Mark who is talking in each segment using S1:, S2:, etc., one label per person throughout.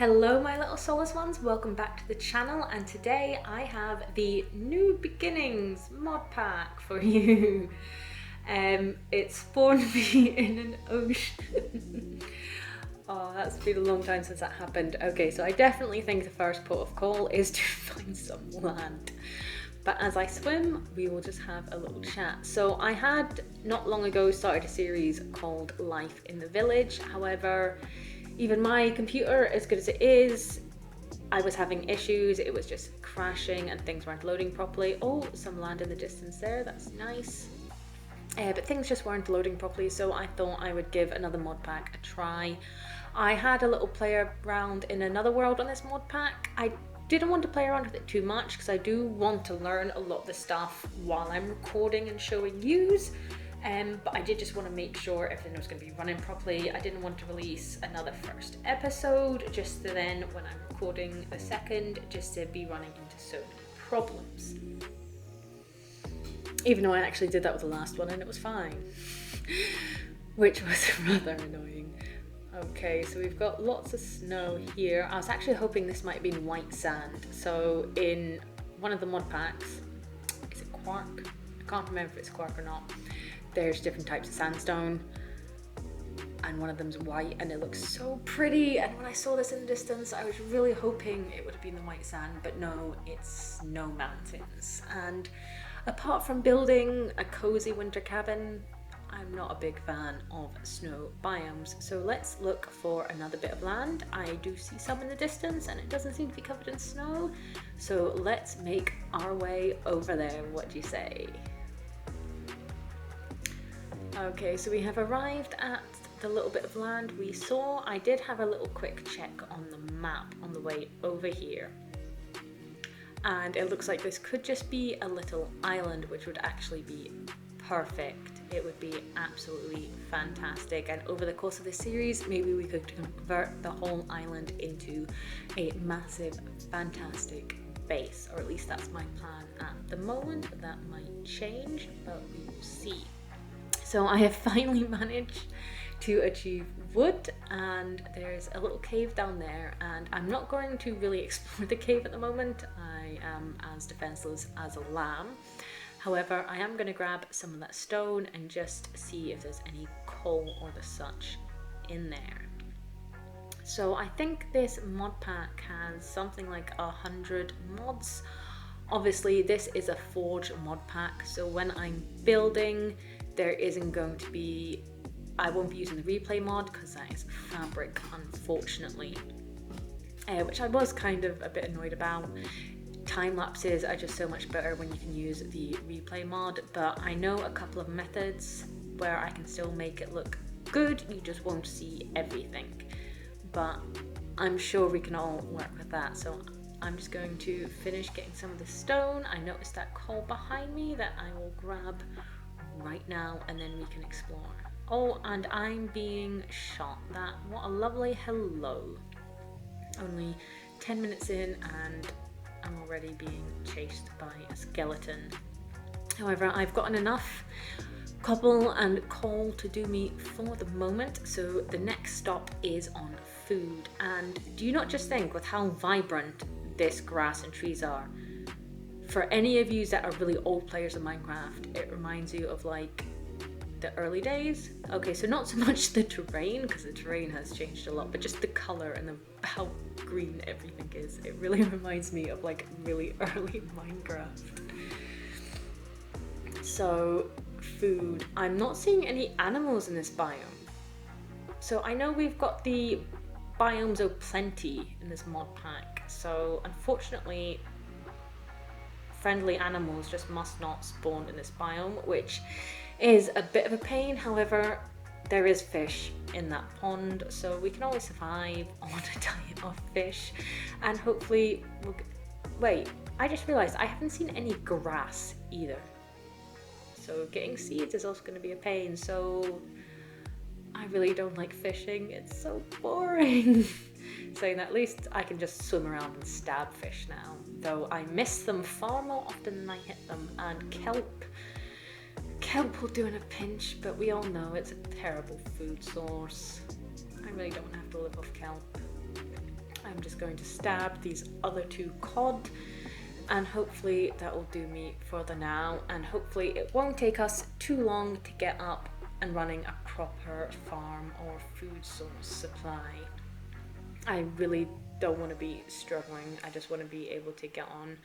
S1: Hello my little solace ones, welcome back to the channel, and today I have the New Beginnings mod pack for you. It spawned me in an ocean. Oh, that's been a long time since that happened. Okay, so I definitely think the first port of call is to find some land. But as I swim, we will just have a little chat. So I had not long ago started a series called Life in the Village. However, even my computer, as good as it is, I was having issues. It was just crashing and things weren't loading properly. Oh, some land in the distance there, that's nice. But things just weren't loading properly, so I thought I would give another mod pack a try. I had a little play around in another world on this mod pack. I didn't want to play around with it too much because I do want to learn a lot of the stuff while I'm recording and showing yous. But I did just want to make sure everything was going to be running properly. I didn't want to release another first episode just to then, when I'm recording the second, just to be running into so many problems. Even though I actually did that with the last one and it was fine, which was rather annoying. Okay, so we've got lots of snow here. I was actually hoping this might have been white sand. So in one of the mod packs, is it quark? I can't remember if it's quark or not. There's different types of sandstone, and one of them's white, and it looks so pretty. And when I saw this in the distance, I was really hoping it would have been the white sand, but no, it's snow mountains. And apart from building a cozy winter cabin, I'm not a big fan of snow biomes. So let's look for another bit of land. I do see some in the distance, and it doesn't seem to be covered in snow. So let's make our way over there. What do you say? Okay, so we have arrived at the little bit of land we saw. I did have a little quick check on the map on the way over here. And it looks like this could just be a little island, which would actually be perfect. It would be absolutely fantastic. And over the course of this series, maybe we could convert the whole island into a massive, fantastic base. Or at least that's my plan at the moment. That might change, but we will see. So I have finally managed to achieve wood, and there's a little cave down there, and I'm not going to really explore the cave at the moment. I am as defenseless as a lamb. However, I am going to grab some of that stone and just see if there's any coal or the such in there. So I think this mod pack has something like 100 mods. Obviously this is a forge mod pack, so when I'm building, there isn't going to be, I won't be using the replay mod because that is fabric, unfortunately, which I was kind of a bit annoyed about. Time lapses are just so much better when you can use the replay mod, but I know a couple of methods where I can still make it look good, you just won't see everything, but I'm sure we can all work with that. So I'm just going to finish getting some of the stone. I noticed that coal behind me that I will grab right now, and then we can explore. Oh, and I'm being shot. What a lovely hello. Only 10 minutes in and I'm already being chased by a skeleton. However, I've gotten enough cobble and coal to do me for the moment, so the next stop is on food. And do you not just think with how vibrant this grass and trees are? For any of you that are really old players of Minecraft, it reminds you of like the early days. Okay, so not so much the terrain, because the terrain has changed a lot, but just the color and how green everything is. It really reminds me of like really early Minecraft. So food. I'm not seeing any animals in this biome. So I know we've got the biomes of plenty in this mod pack. So unfortunately, friendly animals just must not spawn in this biome, which is a bit of a pain. However, there is fish in that pond, so we can always survive on a diet of fish, and hopefully we'll wait, I just realized I haven't seen any grass either, so getting seeds is also going to be a pain. So I really don't like fishing, it's so boring. Saying that, at least I can just swim around and stab fish now, though I miss them far more often than I hit them. And kelp will do in a pinch, but we all know it's a terrible food source. I really don't have to live off kelp. I'm just going to stab these other 2 cod, and hopefully that will do me for the now, and hopefully it won't take us too long to get up and running a proper farm or food source supply. I really don't want to be struggling. I just want to be able to get on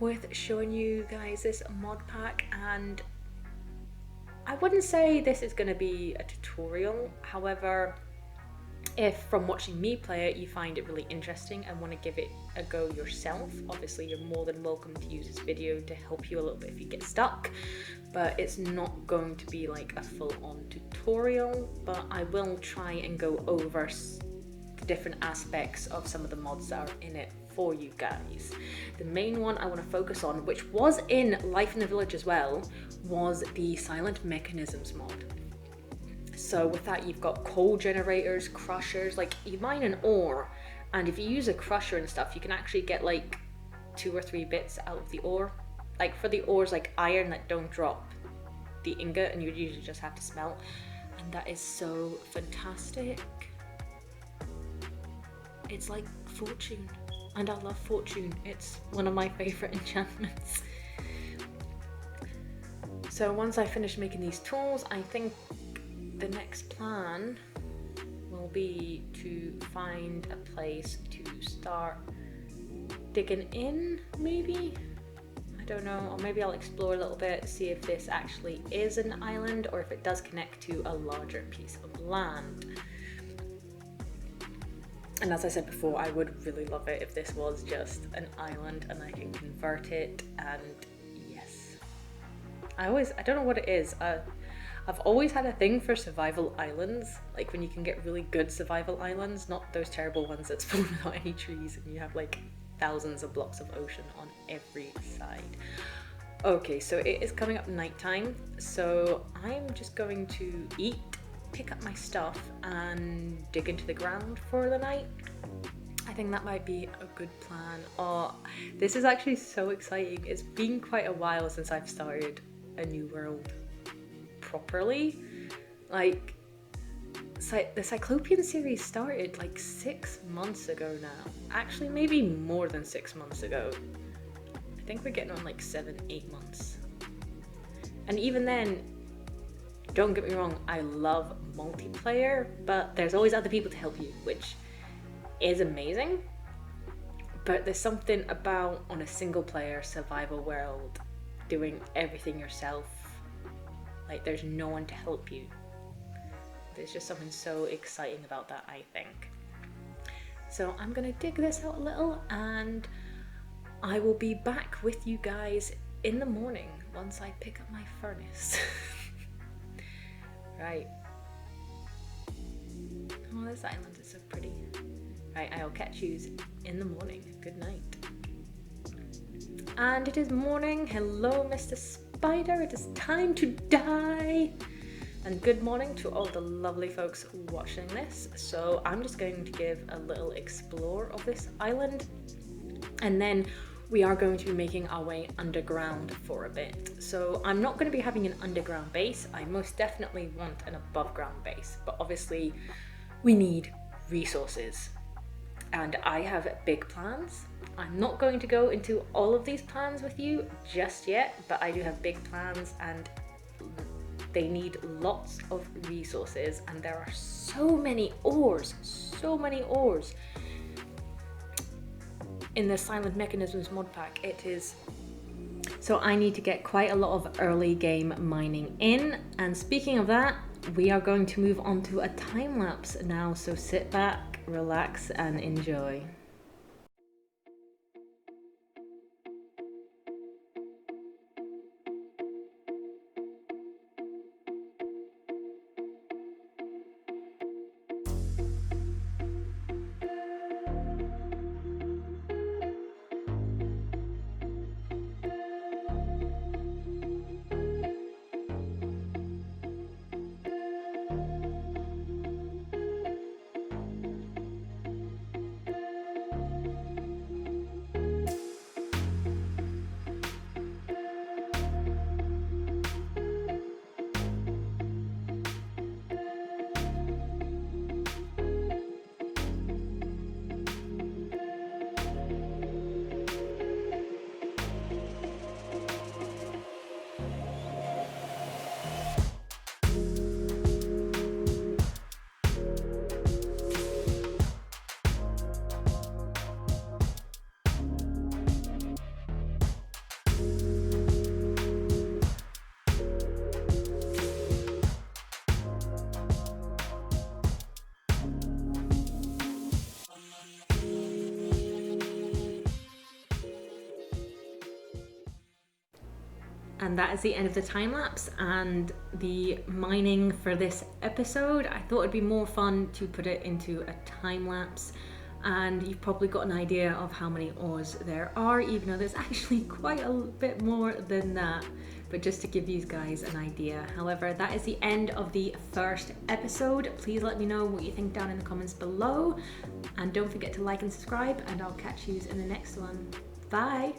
S1: with showing you guys this mod pack, and I wouldn't say this is going to be a tutorial. However, if from watching me play it you find it really interesting and want to give it a go yourself, obviously you're more than welcome to use this video to help you a little bit if you get stuck. But it's not going to be like a full-on tutorial, but I will try and go over the different aspects of some of the mods that are in it for you guys. The main one I want to focus on, which was in Life in the Village as well, was the Silent Mechanisms mod. So with that, you've got coal generators, crushers, like you mine an ore, and if you use a crusher and stuff, you can actually get like 2 or 3 bits out of the ore. Like for the ores like iron that don't drop the ingot, and you usually just have to smelt, and that is so fantastic. It's like fortune, and I love fortune. It's one of my favorite enchantments. So once I finish making these tools, I think the next plan will be to find a place to start digging in, maybe? I don't know, or maybe I'll explore a little bit, see if this actually is an island or if it does connect to a larger piece of land. And as I said before, I would really love it if this was just an island and I can convert it, and yes. I don't know what it is. I've always had a thing for survival islands, like when you can get really good survival islands, not those terrible ones that spawn without any trees and you have like thousands of blocks of ocean on every side. Okay, so it is coming up nighttime, so I'm just going to eat, pick up my stuff and dig into the ground for the night. I think that might be a good plan. Oh, this is actually so exciting. It's been quite a while since I've started a new world properly. Like the Cyclopean series started like 6 months ago now. Actually, maybe more than 6 months ago. I think we're getting on like 7-8 months. And even then, don't get me wrong, I love multiplayer, but there's always other people to help you, which is amazing. But there's something about on a single player survival world doing everything yourself. Like there's no one to help you. There's just something so exciting about that, I think. So I'm gonna dig this out a little and I will be back with you guys in the morning once I pick up my furnace. Right. Oh, this island is so pretty. Right, I'll catch you in the morning. Good night. And it is morning. Hello, Mr. Spider. It is time to die. And good morning to all the lovely folks watching this. So I'm just going to give a little explore of this island, and then we are going to be making our way underground for a bit. So I'm not going to be having an underground base. I most definitely want an above ground base, but obviously we need resources. And I have big plans. I'm not going to go into all of these plans with you just yet, but I do have big plans and they need lots of resources, and there are so many ores in the Silent Mechanisms mod pack. It is so I need to get quite a lot of early game mining in, and speaking of that, we are going to move on to a time lapse now, so sit back, relax and enjoy. And that is the end of the time lapse and the mining for this episode. I thought it'd be more fun to put it into a time lapse, and you've probably got an idea of how many ores there are, even though there's actually quite a bit more than that, but just to give you guys an idea. However, that is the end of the first episode. Please let me know what you think down in the comments below, and don't forget to like and subscribe, and I'll catch you in the next one. Bye.